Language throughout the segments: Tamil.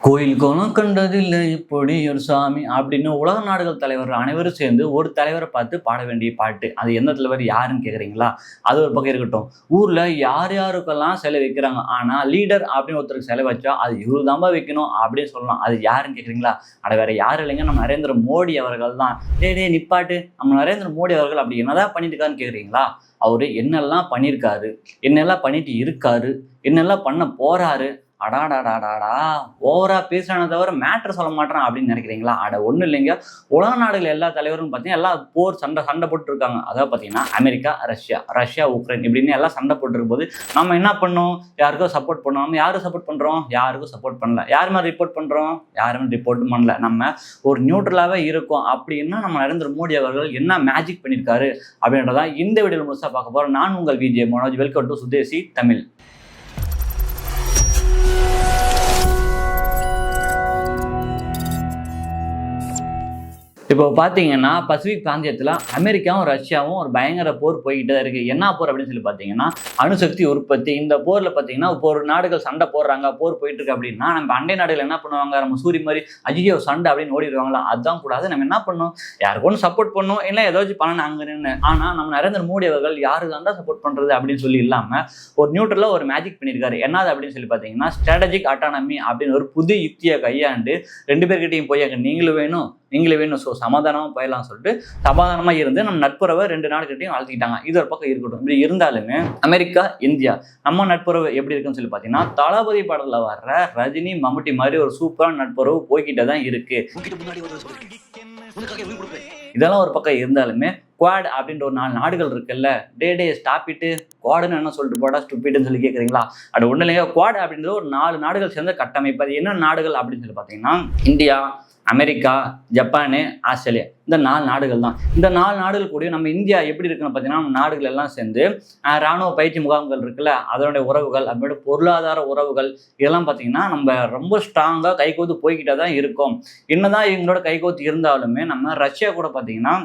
கோயில் குணம் கண்டதில்லை இப்படி ஒரு சாமி அப்படின்னு உலக நாடுகள் தலைவர் அனைவரும் சேர்ந்து ஒரு தலைவரை பார்த்து பாட வேண்டிய பாட்டு. அது எந்த தலைவர் யாருன்னு கேட்குறீங்களா? அது ஒரு பக்கம் இருக்கட்டும். ஊர்ல யார் யாருக்கெல்லாம் சிலை வைக்கிறாங்க, ஆனா லீடர் அப்படின்னு ஒருத்தருக்கு சிலை வச்சா அது இவரு தான்பா வைக்கணும் அப்படின்னு சொல்லலாம். அது யாருன்னு கேட்குறீங்களா? அட வேற யாரும் இல்லைங்க, நம்ம நரேந்திர மோடி அவர்கள் தான். டே நிப்பாட்டு, நம்ம நரேந்திர மோடி அவர்கள் அப்படி என்னதான் பண்ணிட்டு இருக்காருன்னு கேட்குறீங்களா? அவரு என்னெல்லாம் பண்ணியிருக்காரு, என்னெல்லாம் பண்ணிட்டு இருக்காரு, என்னெல்லாம் பண்ண போறாரு. அடாடாடாடாடா, ஓவரா பேசுறானே தவிர மேட்ரு சொல்ல மாட்டான் அப்படின்னு நினைக்கிறீங்களா? ஒன்றும் இல்லைங்க. உலக நாடுகள் எல்லா தலைவரும் பார்த்தீங்கன்னா எல்லாம் போர் சண்டை போட்டு இருக்காங்க. அதாவது பார்த்தீங்கன்னா அமெரிக்கா, ரஷ்யா, உக்ரைன் இப்படின்னு எல்லாம் சண்டை போட்டுருக்கும் போது நம்ம என்ன பண்ணோம்? யாருக்கும் சப்போர்ட் பண்ணோம். நம்ம யாரும் சப்போர்ட் பண்ணுறோம்? யாருக்கும் சப்போர்ட் பண்ணல. யார் மாதிரி ரிப்போர்ட் பண்ணுறோம்? யாருமே ரிப்போர்ட் பண்ணல. நம்ம ஒரு நியூட்ரலாகவே இருக்கோம். அப்படின்னா நம்ம நரேந்திர மோடி அவர்கள் என்ன மேஜிக் பண்ணியிருக்காரு அப்படின்றதான் இந்த வீடியோவில் முழுசாக பார்க்க போகிறோம். நான் உங்கள் விஜே மனோஜ். வெல்கம் டு சுதேசி தமிழ். இப்போ பார்த்தீங்கன்னா பசிபிக் பிராந்தியத்தில் அமெரிக்காவும் ரஷ்யாவும் ஒரு பயங்கர போர் போய்கிட்டு தான் இருக்குது. என்ன போர் அப்படின்னு சொல்லி பார்த்தீங்கன்னா அணுசக்தி உற்பத்தி. இந்த போரில் பார்த்தீங்கன்னா இப்போ ஒரு நாடுகள் சண்டை போடுறாங்க, போர் போயிட்டு இருக்கு அப்படின்னா நம்ம அண்டை நாடுகள் என்ன பண்ணுவாங்க? நம்ம சூரிய மாதிரி அஜியோ சண்டை அப்படின்னு ஓடிடுவாங்களா? அதுதான் கூடாது. நம்ம என்ன பண்ணணும்? யாருக்கு ஒன்று சப்போர்ட் பண்ணணும், இல்லை ஏதாச்சும் பண்ணணும் அங்கே நின்று. ஆனால் நம்ம நரேந்திர மோடி அவர்கள் யாருக்கு தான் சப்போர்ட் பண்ணுறது அப்படின்னு சொல்லி இல்லாமல் ஒரு நியூட்ரலாக ஒரு மேஜிக் பண்ணியிருக்காரு. என்னது அப்படின்னு சொல்லி பார்த்தீங்கன்னா ஸ்ட்ராட்டஜிக் ஆட்டானமி அப்படின்னு ஒரு புது யுக்தியை கையாண்டு ரெண்டு பேர்கிட்டையும் போய் அங்கே நீங்களும் வேணும், ஸோ சமாதானமாக போயிடலாம் சொல்லிட்டு சமாதானமாக இருந்து நம்ம நட்புறவை ரெண்டு நாடுகிட்டையும் வளர்த்திக்கிட்டாங்க. இது ஒரு பக்கம் இருக்கட்டும். இப்படி இருந்தாலுமே அமெரிக்கா, இந்தியா நம்ம நட்புறவு எப்படி இருக்குன்னு சொல்லி பார்த்தீங்கன்னா தளபதி படத்தில் வர்ற ரஜினி, மம்முட்டி மாதிரி ஒரு சூப்பரான நட்புறவு போய்கிட்டே தான் இருக்கு. இதெல்லாம் ஒரு பக்கம் இருந்தாலுமே குவாட் அப்படின்ற ஒரு 4 நாடுகள் இருக்குல்ல, டே ஸ்டாப்பிட்டு குவாடுன்னு என்ன சொல்லிட்டு போடா ஸ்டூபிட்னு சொல்லி கேட்குறீங்களா? அது ஒன்றும் இல்லைங்க. குவாட் அப்படின்றது ஒரு 4 நாடுகள் சேர்ந்த கட்டமைப்பு. அது என்ன நாடுகள் அப்படின்னு சொல்லி பார்த்தீங்கன்னா இந்தியா, அமெரிக்கா, ஜப்பானு, ஆஸ்திரேலியா, இந்த 4 நாடுகள் தான். இந்த 4 நாடுகள் கூட நம்ம இந்தியா எப்படி இருக்குன்னு பார்த்தீங்கன்னா நம்ம நாடுகள் எல்லாம் சேர்ந்து இராணுவ பயிற்சி முகாம்கள் இருக்குல்ல, அதனுடைய உறவுகள், அப்படி பொருளாதார உறவுகள் இதெல்லாம் பார்த்தீங்கன்னா நம்ம ரொம்ப ஸ்ட்ராங்காக கைகோத்து போய்கிட்டே தான் இருக்கோம். என்னதான் இவங்களோட கைகோத்து இருந்தாலுமே நம்ம ரஷ்யா கூட பார்த்தீங்கன்னா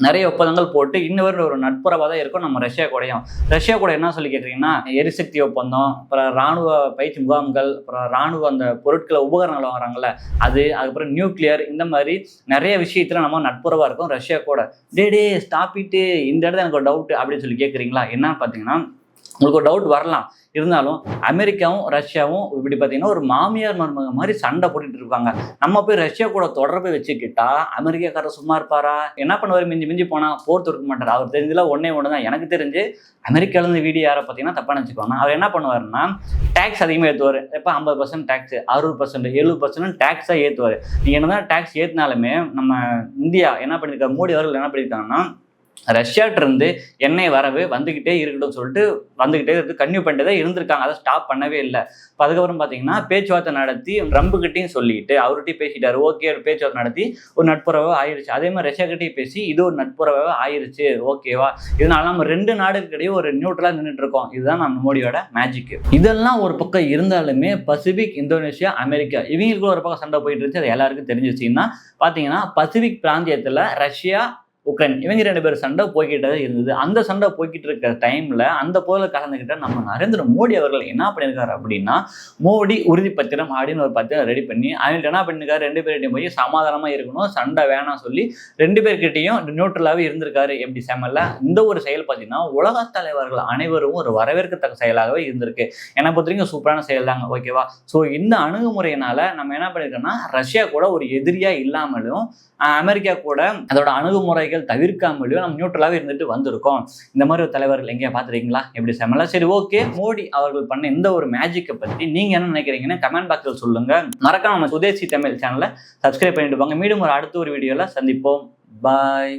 நிறைய ஒப்பந்தங்கள் போட்டு இன்னொரு ஒரு நட்புறவாக தான் இருக்கும் நம்ம ரஷ்யா கூட என்ன சொல்லி கேட்குறீங்கன்னா எரிசக்தி ஒப்பந்தம், அப்புறம் இராணுவ பயிற்சி முகாம்கள், அப்புறம் இராணுவ அந்த பொருட்களை உபகரணங்கள் வராங்கல்ல அதுக்கப்புறம் நியூக்ளியர், இந்த மாதிரி நிறைய விஷயத்துல நம்ம நட்புறவாக இருக்கும் ரஷ்யா கூட. டே ஸ்டாப்பிட்டு இந்த இடத்துல எனக்கு ஒரு டவுட் அப்படின்னு சொல்லி கேட்குறீங்களா? என்னன்னு பார்த்தீங்கன்னா உங்களுக்கு ஒரு டவுட் வரலாம். இருந்தாலும் அமெரிக்காவும் ரஷ்யாவும் இப்படி பார்த்தீங்கன்னா ஒரு மாமியார் மருமக மாதிரி சண்டை போட்டுட்டு இருக்காங்க. நம்ம போய் ரஷ்யா கூட தொடர்பு வச்சுக்கிட்டா அமெரிக்காக்காரர் சும்மா இருப்பாரா? என்ன பண்ணுவார்? மிஞ்சி போனால் போர் தொடுக்க மாட்டார். அவர் தெரிஞ்சதில் ஒன்றே தான். எனக்கு தெரிஞ்சு அமெரிக்காவிலேருந்து வீடியோ யாரை பார்த்தீங்கன்னா தப்பாக நினச்சிக்கோங்க. அவர் என்ன பண்ணுவாருன்னா டேக்ஸ் அதிகமாக ஏற்றுவார். எப்போ 50% டேக்ஸ், 60%, 70% டேக்ஸாக ஏற்றுவார். நீங்கள் என்ன தான் டேக்ஸ் ஏற்றினாலுமே நம்ம இந்தியா என்ன பண்ணியிருக்காரு? மோடி அவர்கள் என்ன பண்ணியிருக்காங்கன்னா ரஷ்யாட்டிருந்து எண்ணெய் வரவு வந்துக்கிட்டே இருக்கட்டும் சொல்லிட்டு வந்துக்கிட்டே இருக்கு கன்யூ பண்ணிட்டு தான் இருந்திருக்காங்க. அதை ஸ்டாப் பண்ணவே இல்லை. இப்போ அதுக்கப்புறம் பார்த்தீங்கன்னா பேச்சுவார்த்தை நடத்தி ட்ரம்புக்கிட்டையும் சொல்லிட்டு அவர்கிட்டையும் பேசிட்டாரு. ஓகே, பேச்சுவார்த்தை நடத்தி ஒரு நட்புறவை ஆயிடுச்சு. அதே மாதிரி ரஷ்யாக்கிட்டையும் பேசி இது ஒரு நட்புறவை ஆயிடுச்சு. ஓகேவா? இதனால நம்ம 2 நாடுகளிடையே ஒரு நியூட்ரலாக நின்றுட்டு இருக்கோம். இதுதான் நம்ம மோடியோட மேஜிக். இதெல்லாம் ஒரு பக்கம் இருந்தாலுமே பசிபிக், இந்தோனேஷியா, அமெரிக்கா இவங்களுக்கு ஒரு பக்கம் சண்டை போயிட்டு இருந்துச்சு. அது எல்லாருக்கும் தெரிஞ்சிச்சுன்னா பார்த்தீங்கன்னா பசிபிக் பிராந்தியத்தில் ரஷ்யா, உக்ரைன் இவங்க 2 பேர் சண்டை போய்கிட்டே இருந்தது. அந்த சண்டை போய்கிட்டு இருக்கிற டைம்ல அந்த போரில் கலந்துக்கிட்ட நம்ம நரேந்திர மோடி அவர்கள் என்ன பண்ணியிருக்காரு அப்படின்னா மோடி உறுதிப்பத்திரம் அப்படின்னு ஒரு பத்திரம் ரெடி பண்ணி அவங்கள்ட்ட என்ன பண்ணிருக்காரு? 2 பேர்கிட்டையும் போய் சமாதானமா இருக்கணும், சண்டை வேணாம் சொல்லி 2 பேர்கிட்டையும் நியூட்ரலாகவே இருந்திருக்காரு. எப்படி செமல்ல இந்த ஒரு செயல் பார்த்தீங்கன்னா உலக தலைவர்கள் அனைவரும் ஒரு வரவேற்கத்தக்க செயலாகவே இருந்திருக்கு. என்னை பொறுத்த வரைக்கும் சூப்பரான செயல் தாங்க. ஓகேவா? ஸோ இந்த அணுகுமுறையினால நம்ம என்ன பண்ணியிருக்கோம்னா ரஷ்யா கூட ஒரு எதிரியா இல்லாமலும் அமெரிக்கா கூட அதோட அணுகுமுறைகள் தவிர்க்காமலையும் நம்ம நியூட்ரலாகவே இருந்துட்டு வந்திருக்கோம். இந்த மாதிரி ஒரு தலைவர்கள் எங்கேயா பார்த்துருக்கீங்களா? எப்படி செம்மல? சரி, ஓகே. மோடி அவர்கள் பண்ண இந்த ஒரு மேஜிக்கை பற்றி நீங்கள் என்ன நினைக்கிறீங்கன்னு கமெண்ட் பாக்ஸில் சொல்லுங்க. மறக்காம நம்ம சுதேசி தமிழ் சேனலை சப்ஸ்கிரைப் பண்ணிட்டு போங்க. மீண்டும் அடுத்த ஒரு வீடியோவில் சந்திப்போம். பாய்.